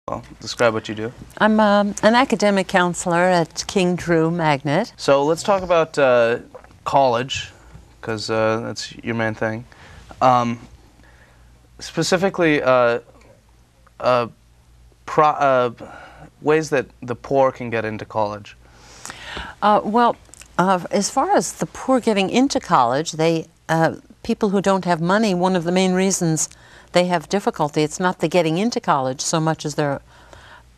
Well, describe what you do. I'm an academic counselor at King Drew Magnet. So let's talk about college, because that's your main thing. Specifically, ways that the poor can get into college. As far as the poor getting into college, people who don't have money, one of the main reasons they have difficulty, it's not the getting into college so much as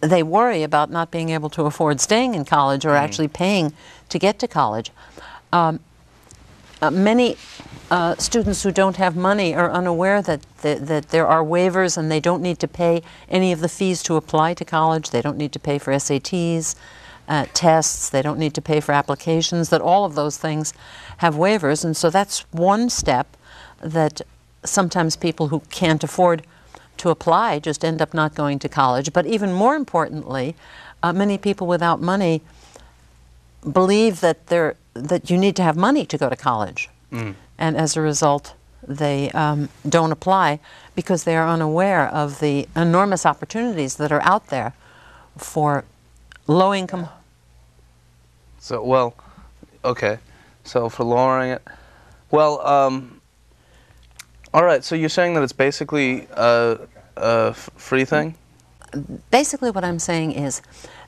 they worry about not being able to afford staying in college or actually paying to get to college. Many students who don't have money are unaware that there are waivers and they don't need to pay any of the fees to apply to college. They don't need to pay for SATs, tests, they don't need to pay for applications, that all of those things have waivers. And so that's one step that sometimes people who can't afford to apply just end up not going to college. But even more importantly, many people without money believe that you need to have money to go to college. And as a result, they don't apply because they are unaware of the enormous opportunities that are out there for low-income. So, well, okay. So for lowering it, well, all right, so you're saying that it's basically a free thing? Basically what I'm saying is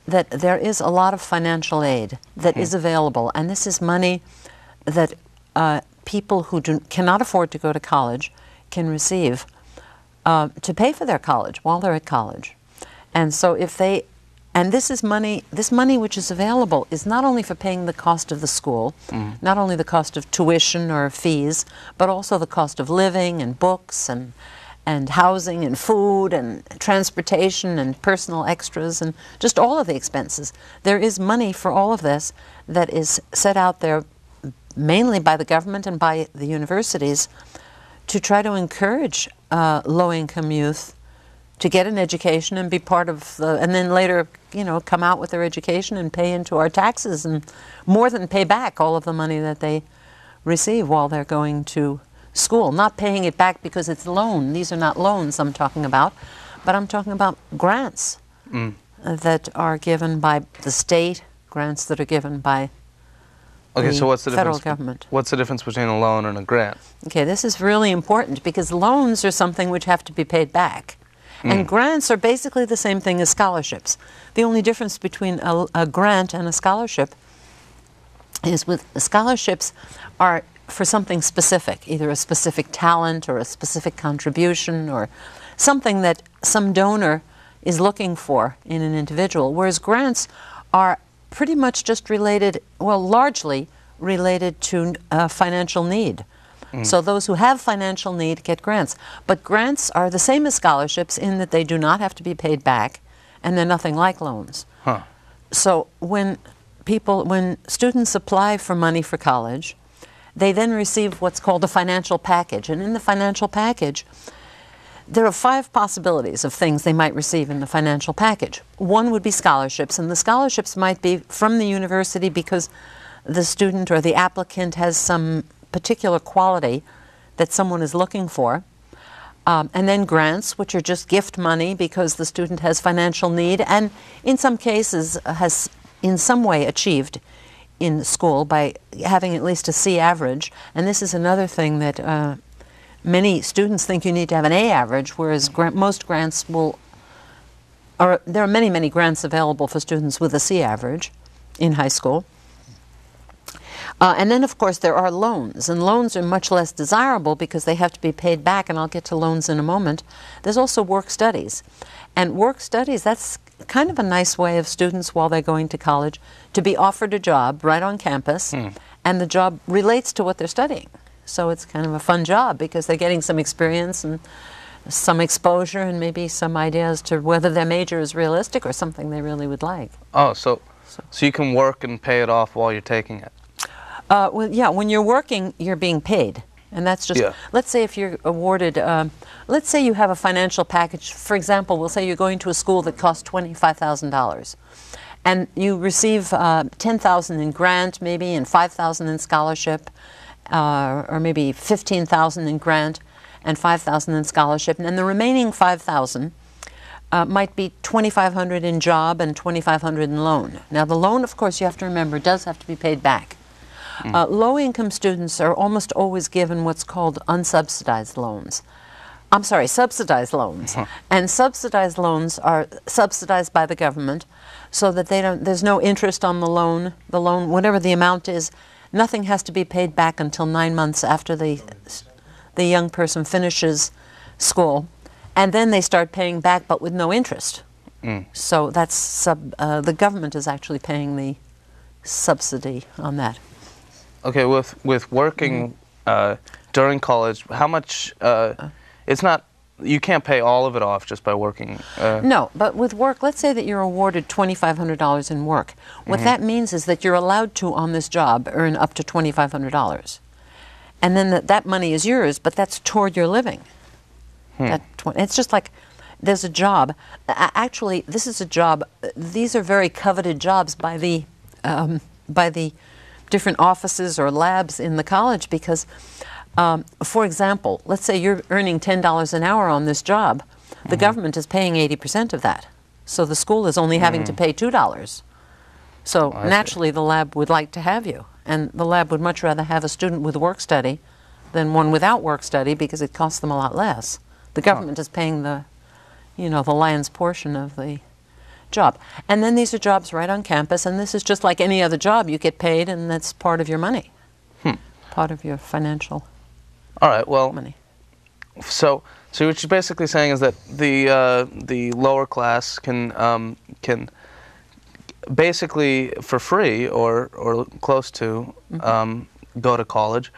that there is a lot of financial aid that is available, and this is money that people who cannot afford to go to college can receive to pay for their college while they're at college. And so this money which is available is not only for paying the cost of the school, not only the cost of tuition or fees, but also the cost of living and books and housing and food and transportation and personal extras and just all of the expenses. There is money for all of this that is set out there mainly by the government and by the universities to try to encourage low-income youth to get an education and be part of and then later, come out with their education and pay into our taxes and more than pay back all of the money that they receive while they're going to school. Not paying it back because it's a loan. These are not loans I'm talking about, but I'm talking about grants that are given by the state, grants that are given by so what's the federal government. What's the difference between a loan and a grant? Okay, this is really important because loans are something which have to be paid back. And grants are basically the same thing as scholarships. The only difference between a grant and a scholarship is with scholarships are for something specific, either a specific talent or a specific contribution or something that some donor is looking for in an individual, whereas grants are pretty much just related, well, largely related to financial need. So those who have financial need get grants. But grants are the same as scholarships in that they do not have to be paid back and they're nothing like loans. So when students apply for money for college, they then receive what's called a financial package. And in the financial package, there are 5 possibilities of things they might receive in the financial package. One would be scholarships, and the scholarships might be from the university because the student or the applicant has some particular quality that someone is looking for. And then grants, which are just gift money because the student has financial need and in some cases has in some way achieved in school by having at least a C average. And this is another thing that many students think you need to have an A average, whereas most grants there are many grants available for students with a C average in high school. And then, of course, there are loans, and loans are much less desirable because they have to be paid back, and I'll get to loans in a moment. There's also work studies. And work studies, that's kind of a nice way of students while they're going to college to be offered a job right on campus, and the job relates to what they're studying. So it's kind of a fun job because they're getting some experience and some exposure and maybe some ideas to whether their major is realistic or something they really would like. Oh, so you can work and pay it off while you're taking it? Well, yeah, when you're working, you're being paid. And that's just, let's say if you're awarded, let's say you have a financial package. For example, we'll say you're going to a school that costs $25,000. And you receive $10,000 in grant, maybe, and $5,000 in scholarship, or maybe $15,000 in grant and $5,000 in scholarship. And then the remaining $5,000 might be $2,500 in job and $2,500 in loan. Now the loan, of course, you have to remember, does have to be paid back. Low-income students are almost always given what's called unsubsidized loans. I'm sorry, subsidized loans. And subsidized loans are subsidized by the government so that there's no interest on the loan. The loan, whatever the amount is, nothing has to be paid back until 9 months after the young person finishes school. And then they start paying back, but with no interest. So that's the government is actually paying the subsidy on that. Okay, with working during college, how much? It's not. You can't pay all of it off just by working. No, but with work, let's say that you're awarded $2,500 in work. What that means is that you're allowed to, on this job, earn up to $2,500. And then that money is yours, but that's toward your living. It's just like there's a job. Actually, this is a job. These are very coveted jobs by the different offices or labs in the college because, for example, let's say you're earning $10 an hour on this job. The government is paying 80% of that. So the school is only having to pay $2. So naturally, the lab would like to have you. And the lab would much rather have a student with work study than one without work study because it costs them a lot less. The government is paying the lion's portion of the job. And then these are jobs right on campus, and this is just like any other job. You get paid, and that's part of your money, part of your financial money. So what you're basically saying is that the lower class can basically for free or close to go to college,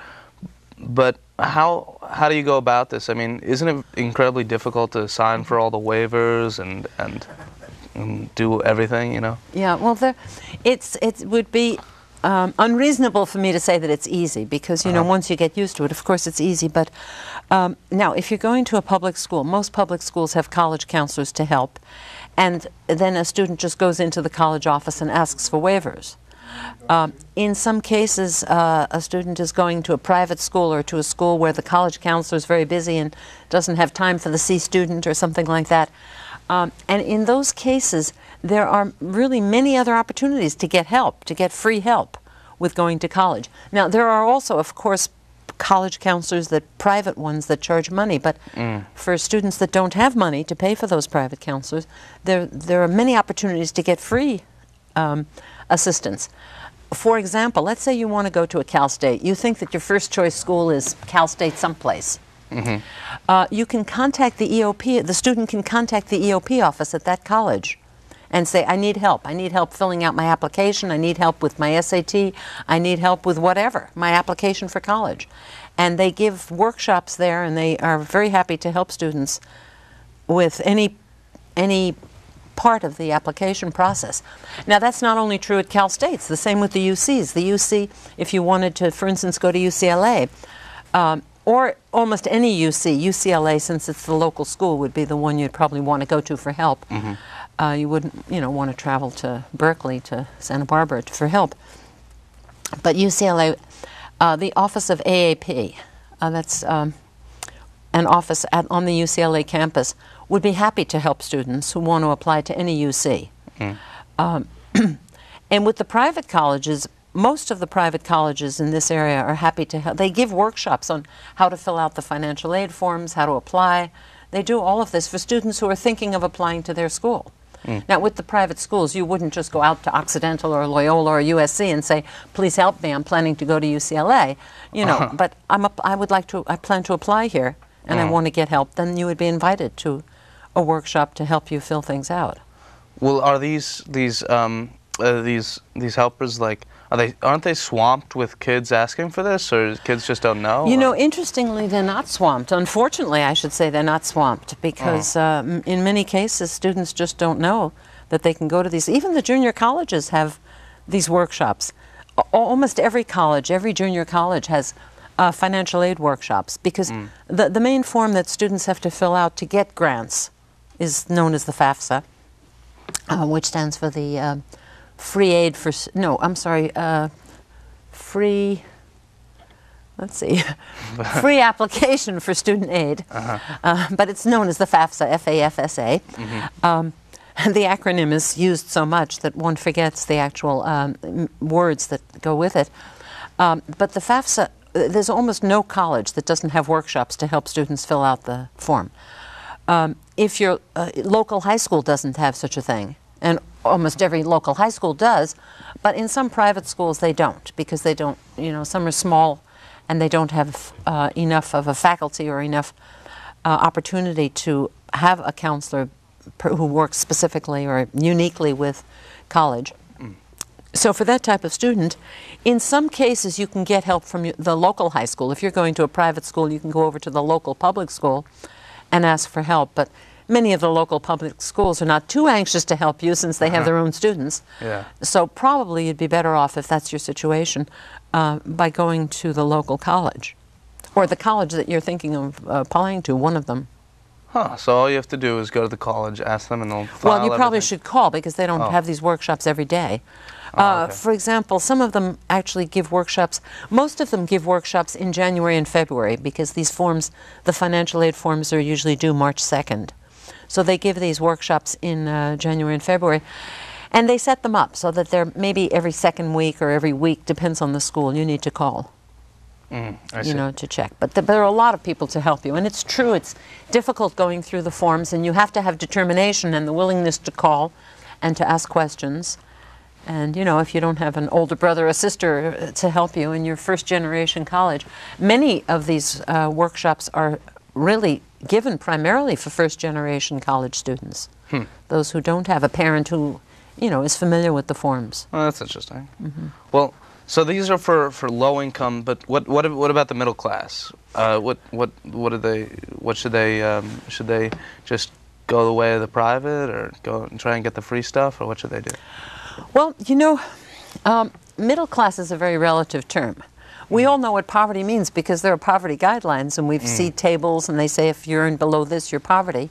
but how do you go about this? I mean, isn't it incredibly difficult to sign for all the waivers and do everything, you know? Yeah, well, it would be unreasonable for me to say that it's easy because, you know, once you get used to it, of course it's easy. But now, if you're going to a public school, most public schools have college counselors to help. And then a student just goes into the college office and asks for waivers. In some cases, a student is going to a private school or to a school where the college counselor is very busy and doesn't have time for the C student or something like that. And in those cases, there are really many other opportunities to get help, to get free help with going to college. Now, there are also, of course, college counselors, private ones that charge money, but for students that don't have money to pay for those private counselors, there are many opportunities to get free assistance. For example, let's say you want to go to a Cal State. You think that your first choice school is Cal State someplace. You can contact the EOP, the student can contact the EOP office at that college and say, I need help. I need help filling out my application. I need help with my SAT. I need help with whatever, my application for college. And they give workshops there, and they are very happy to help students with any part of the application process. Now, that's not only true at Cal State. It's the same with the UCs. The UC, if you wanted to, for instance, go to UCLA, or almost any UC, UCLA, since it's the local school, would be the one you'd probably want to go to for help. You wouldn't, want to travel to Berkeley, to Santa Barbara for help. But UCLA, the Office of AAP, that's an office on the UCLA campus, would be happy to help students who want to apply to any UC. And with the private colleges, most of the private colleges in this area are happy to help. They give workshops on how to fill out the financial aid forms, how to apply. They do all of this for students who are thinking of applying to their school. Now, with the private schools, you wouldn't just go out to Occidental or Loyola or USC and say, please help me, I'm planning to go to UCLA. But I plan to apply here and I want to get help. Then you would be invited to a workshop to help you fill things out. Well, are these helpers, like, aren't they swamped with kids asking for this, or kids just don't know? Interestingly, they're not swamped. Unfortunately, I should say they're not swamped because in many cases, students just don't know that they can go to these. Even the junior colleges have these workshops. Almost every college, every junior college has financial aid workshops because the main form that students have to fill out to get grants is known as the FAFSA, which stands for the free aid for, free, let's see, free application for student aid, but it's known as the FAFSA, F-A-F-S-A. The acronym is used so much that one forgets the actual words that go with it. But the FAFSA, there's almost no college that doesn't have workshops to help students fill out the form. If your local high school doesn't have such a thing, and almost every local high school does, but in some private schools they don't, because they don't, some are small and they don't have enough of a faculty or enough opportunity to have a counselor who works specifically or uniquely with college. So for that type of student, in some cases you can get help from the local high school. If you're going to a private school, you can go over to the local public school and ask for help. But many of the local public schools are not too anxious to help you since they have their own students. Yeah. So probably you'd be better off, if that's your situation, by going to the local college. Or the college that you're thinking of applying to, one of them. Huh, so all you have to do is go to the college, ask them, and they'll file Well, you probably everything? should call, because they don't have these workshops every day. Okay. For example, some of them actually give workshops. Most of them give workshops in January and February, because these forms, the financial aid forms, are usually due March 2nd. So they give these workshops in January and February. And they set them up so that they're maybe every second week or every week, depends on the school, you need to call. I see. To check. But there are a lot of people to help you. And it's true, it's difficult going through the forms, and you have to have determination and the willingness to call and to ask questions. And, if you don't have an older brother or sister to help you in your first generation college, many of these workshops are really given primarily for first generation college students. Those who don't have a parent who, is familiar with the forms. Well, that's interesting. Well, so these are for low income, but what about the middle class? What should they just go the way of the private, or go and try and get the free stuff, or what should they do? Well, middle class is a very relative term. We all know what poverty means because there are poverty guidelines, and we see tables, and they say if you earn below this, you're poverty.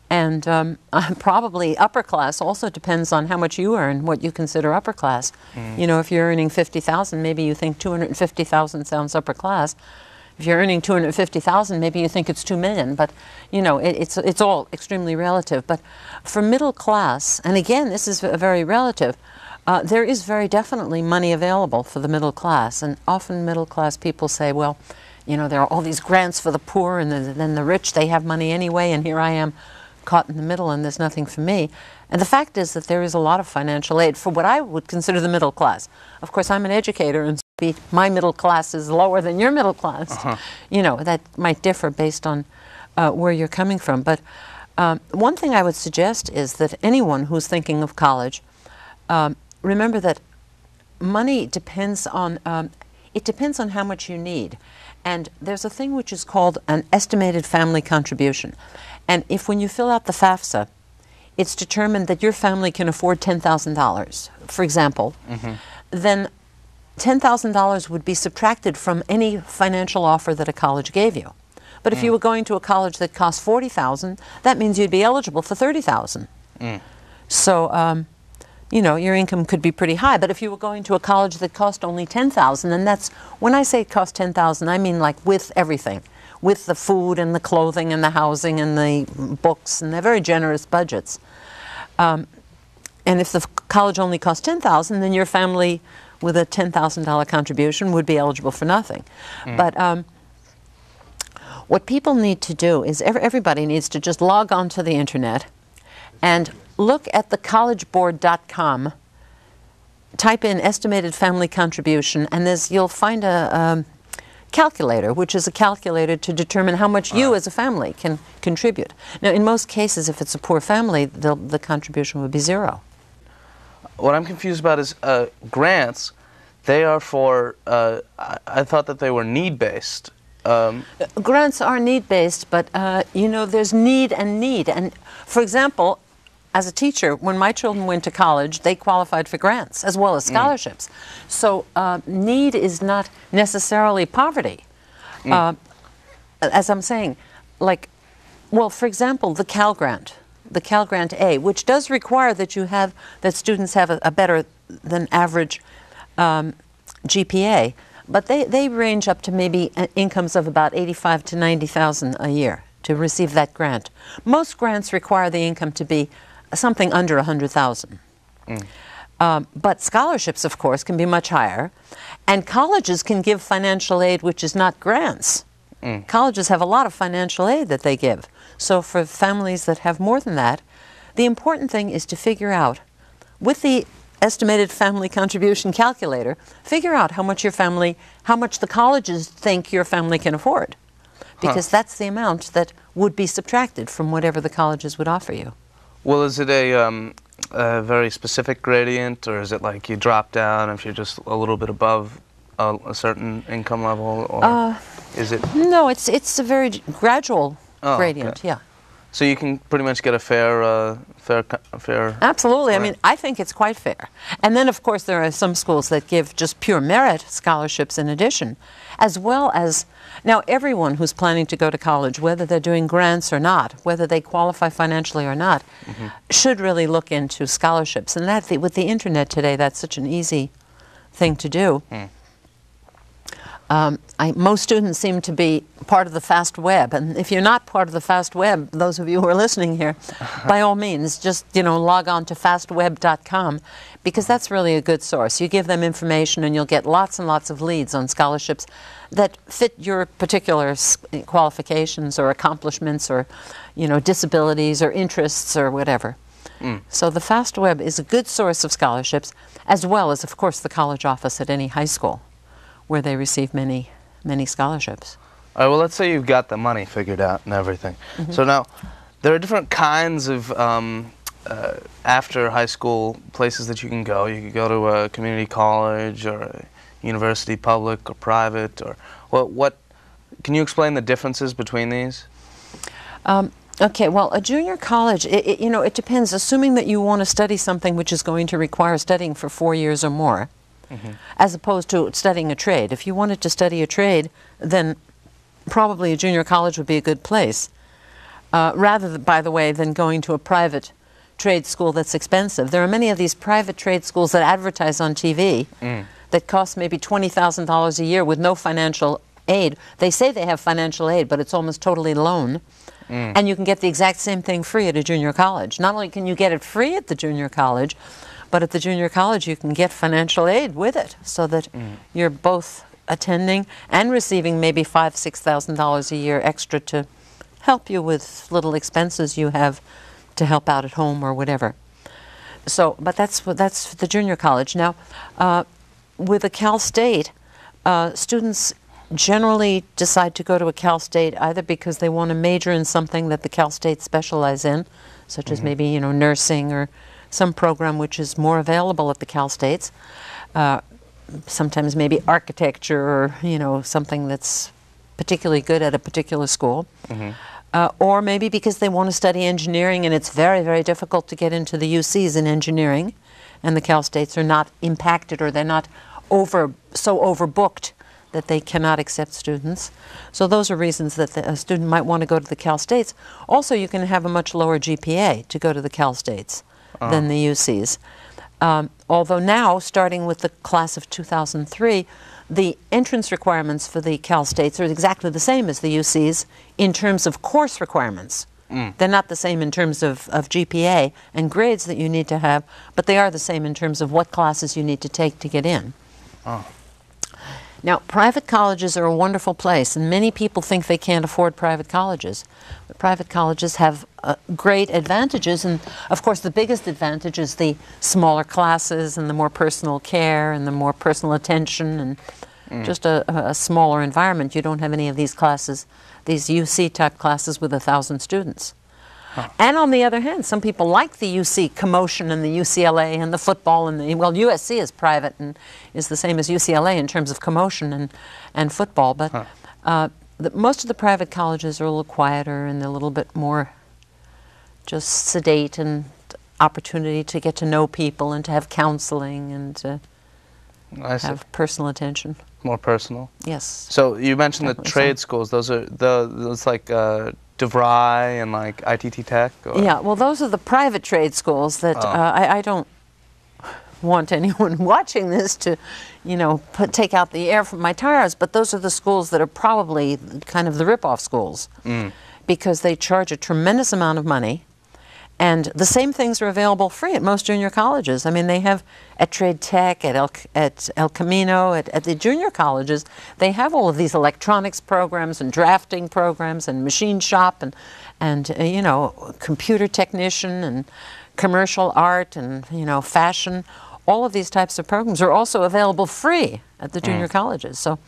And probably upper class also depends on how much you earn, what you consider upper class. If you're earning $50,000, maybe you think $250,000 sounds upper class. If you're earning $250,000, maybe you think it's $2 million. But it's all extremely relative. But for middle class, and again, this is very relative, there is very definitely money available for the middle class. And often middle class people say, well, there are all these grants for the poor, and then the rich, they have money anyway, and here I am caught in the middle, and there's nothing for me. And the fact is that there is a lot of financial aid for what I would consider the middle class. Of course, I'm an educator, and my middle class is lower than your middle class. That might differ based on where you're coming from. But one thing I would suggest is that anyone who's thinking of college, remember that money depends on, it depends on how much you need. And there's a thing which is called an estimated family contribution. And if when you fill out the FAFSA, it's determined that your family can afford $10,000, for example, then $10,000 would be subtracted from any financial offer that a college gave you. But if you were going to a college that cost $40,000, that means you'd be eligible for $30,000. So, your income could be pretty high. But if you were going to a college that cost only $10,000, and that's, when I say it cost $10,000, I mean like with everything, with the food and the clothing and the housing and the books, and they're very generous budgets. And if the college only cost $10,000, then your family with a $10,000 contribution would be eligible for nothing. But what people need to do is everybody needs to just log on to the internet and look at the collegeboard.com, type in estimated family contribution, and you'll find a calculator, which is a calculator to determine how much you as a family can contribute. Now, in most cases, if it's a poor family, the contribution would be zero. What I'm confused about is grants. They are for, I thought that they were need-based. Grants are need-based, but there's need and need. And for example, as a teacher, when my children went to college, they qualified for grants as well as scholarships. So need is not necessarily poverty. As I'm saying, for example, the Cal Grant A, which does require that students have a better than average GPA. but they range up to maybe incomes of about 85 to 90,000 a year to receive that grant. Most grants require the income to be something under 100,000. But scholarships, of course, can be much higher, and colleges can give financial aid, which is not grants. Colleges have a lot of financial aid that they give. So for families that have more than that, the important thing is to figure out, with the estimated family contribution calculator, figure out how much the colleges think your family can afford. Because that's the amount that would be subtracted from whatever the colleges would offer you. Well, is it a very specific gradient, or is it like you drop down if you're just a little bit above a certain income level, or is it? No, it's a very gradual gradient. Okay. Yeah. So you can pretty much get a fair. Absolutely. Right. I mean, I think it's quite fair. And then, of course, there are some schools that give just pure merit scholarships in addition, as well as, now everyone who's planning to go to college, whether they're doing grants or not, whether they qualify financially or not, should really look into scholarships. And that, with the internet today, that's such an easy thing to do. Most students seem to be part of the fast web, and if you're not part of the fast web, those of you who are listening here, by all means, just log on to fastweb.com, because that's really a good source. You give them information and you'll get lots and lots of leads on scholarships that fit your particular qualifications or accomplishments or disabilities or interests or whatever. So the fast web is a good source of scholarships, as well as, of course, the college office at any high school, where they receive many scholarships. All right, well, let's say you've got the money figured out and everything. So now, there are different kinds of after high school places that you can go. You could go to a community college or a university, public or private, or what can you explain the differences between these? Okay, well, a junior college, it depends. Assuming that you want to study something which is going to require studying for 4 years or more, as opposed to studying a trade. If you wanted to study a trade, then probably a junior college would be a good place. Rather, by the way, than going to a private trade school that's expensive. There are many of these private trade schools that advertise on TV that cost maybe $20,000 a year with no financial aid. They say they have financial aid, but it's almost totally loan. And you can get the exact same thing free at a junior college. Not only can you get it free at the junior college, but at the junior college you can get financial aid with it, so that you're both attending and receiving maybe $5,000 to $6,000 a year extra to help you with little expenses you have to help out at home or whatever. So, but that's the junior college. Now, with a Cal State, students generally decide to go to a Cal State either because they want to major in something that the Cal State specialize in, such as maybe nursing or some program which is more available at the Cal States. Sometimes maybe architecture or something that's particularly good at a particular school. Or maybe because they want to study engineering, and it's very, very difficult to get into the UCs in engineering, and the Cal States are not impacted, or they're not so overbooked that they cannot accept students. So those are reasons that a student might want to go to the Cal States. Also, you can have a much lower GPA to go to the Cal States than the UCs. Although now, starting with the class of 2003, the entrance requirements for the Cal States are exactly the same as the UCs in terms of course requirements. They're not the same in terms of GPA and grades that you need to have, but they are the same in terms of what classes you need to take to get in. Now, private colleges are a wonderful place, and many people think they can't afford private colleges. But private colleges have great advantages, and of course the biggest advantage is the smaller classes and the more personal care and the more personal attention and just a smaller environment. You don't have any of these classes, these UC-type classes with 1,000 students. And on the other hand, some people like the UC commotion and the UCLA and the football and well, USC is private and is the same as UCLA in terms of commotion and football. But most of the private colleges are a little quieter and they're a little bit more just sedate, and opportunity to get to know people and to have counseling and to have personal attention. More personal? Yes. So you mentioned the trade schools. Those are those like DeVry and like ITT Tech? Or? Yeah, well, those are the private trade schools that I don't want anyone watching this to, you know, take out the air from my tires, but those are the schools that are probably kind of the rip-off schools because they charge a tremendous amount of money. And the same things are available free at most junior colleges. I mean, they have at Trade Tech, at El Camino, at the junior colleges, they have all of these electronics programs and drafting programs and machine shop and you know, computer technician and commercial art and, you know, fashion. All of these types of programs are also available free at the junior colleges. So,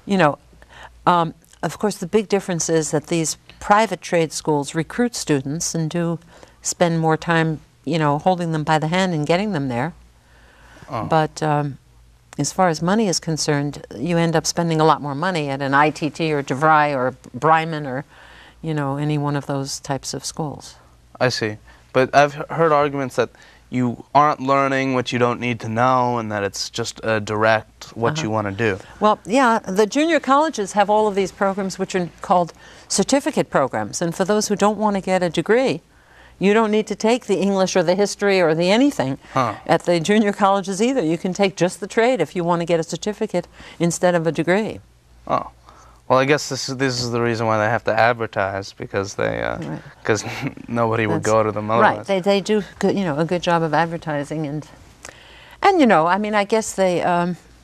you know, of course, the big difference is that these private trade schools recruit students and do spend more time, you know, holding them by the hand and getting them there. But as far as money is concerned, you end up spending a lot more money at an ITT or DeVry or Bryman or, you know, any one of those types of schools. I see. But I've heard arguments that you aren't learning what you don't need to know and that it's just direct what you want to do. Well, yeah, the junior colleges have all of these programs which are called certificate programs. And for those who don't want to get a degree, you don't need to take the English or the history or the anything at the junior colleges either. You can take just the trade if you want to get a certificate instead of a degree. Oh. Well, I guess this is the reason why they have to advertise, because because nobody would go to them otherwise. Right, they do good, you know, a good job of advertising, and you know, I mean, I guess they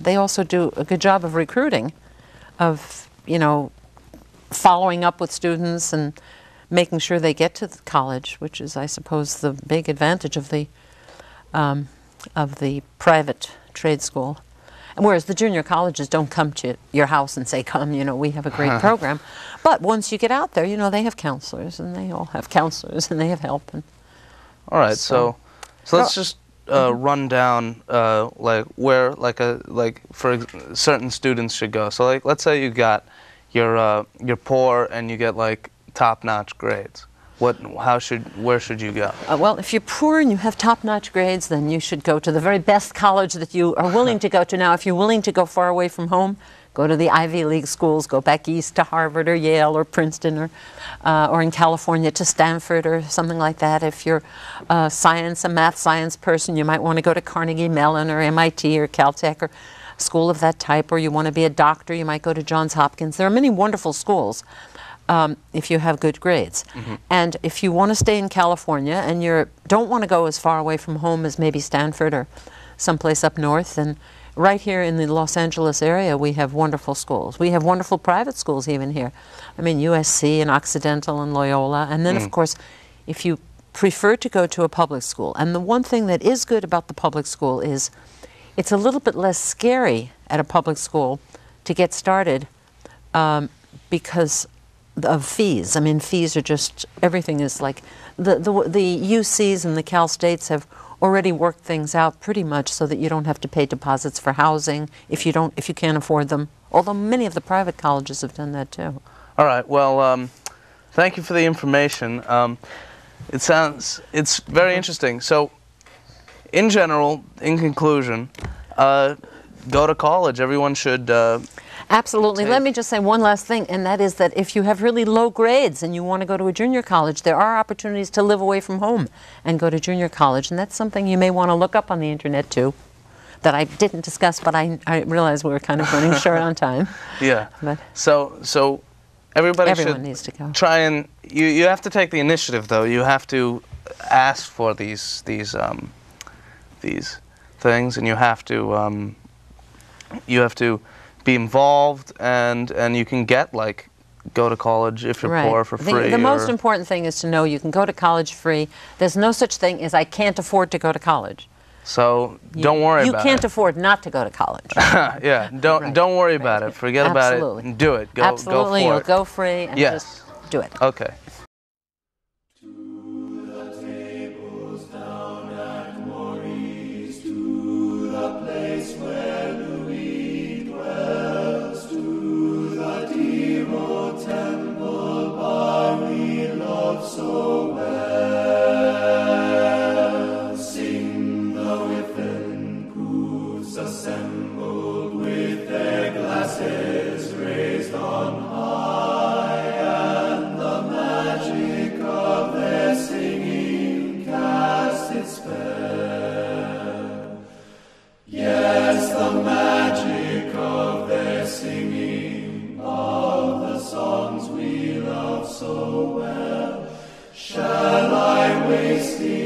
also do a good job of recruiting, of, you know, following up with students and making sure they get to the college, which is, I suppose, the big advantage of the private trade school. And whereas the junior colleges don't come to your house and say, come, you know, we have a great program. But once you get out there, you know, they have counselors, and they all have counselors, and they have help. And all right, so let's just run down like where for certain students should go. So like, let's say you got you're poor and you get like top-notch grades. Where should you go? Well, if you're poor and you have top-notch grades, then you should go to the very best college that you are willing to go to. Now, if you're willing to go far away from home, go to the Ivy League schools, go back east to Harvard or Yale or Princeton or in California to Stanford or something like that. If you're a math science person, you might want to go to Carnegie Mellon or MIT or Caltech or a school of that type. Or you want to be a doctor, you might go to Johns Hopkins. There are many wonderful schools. If you have good grades. And if you want to stay in California and you don't want to go as far away from home as maybe Stanford or someplace up north, then right here in the Los Angeles area we have wonderful schools. We have wonderful private schools even here. I mean, USC and Occidental and Loyola. And then, of course, if you prefer to go to a public school, and the one thing that is good about the public school is it's a little bit less scary at a public school to get started because of fees. I mean, fees are just, everything is like, the UCs and the Cal States have already worked things out pretty much so that you don't have to pay deposits for housing if you can't afford them. Although many of the private colleges have done that too. All right. Well, thank you for the information. It's very interesting. So, in general, in conclusion, go to college. Everyone should. Absolutely. Let me just say one last thing, and that is that if you have really low grades and you want to go to a junior college, there are opportunities to live away from home and go to junior college, and that's something you may want to look up on the internet too, that I didn't discuss, but I realized we were kind of running short on time. Yeah. But so everyone needs to go. Try and you have to take the initiative, though. You have to ask for these things, and you have to be involved, and you can go to college if you're poor for free. The most important thing is to know you can go to college free. There's no such thing as I can't afford to go to college. So don't worry about it. You can't afford not to go to college. Yeah, don't worry about it. Forget about it and do it. Go for it. You'll go free and just do it. Okay. Spell. Spirit.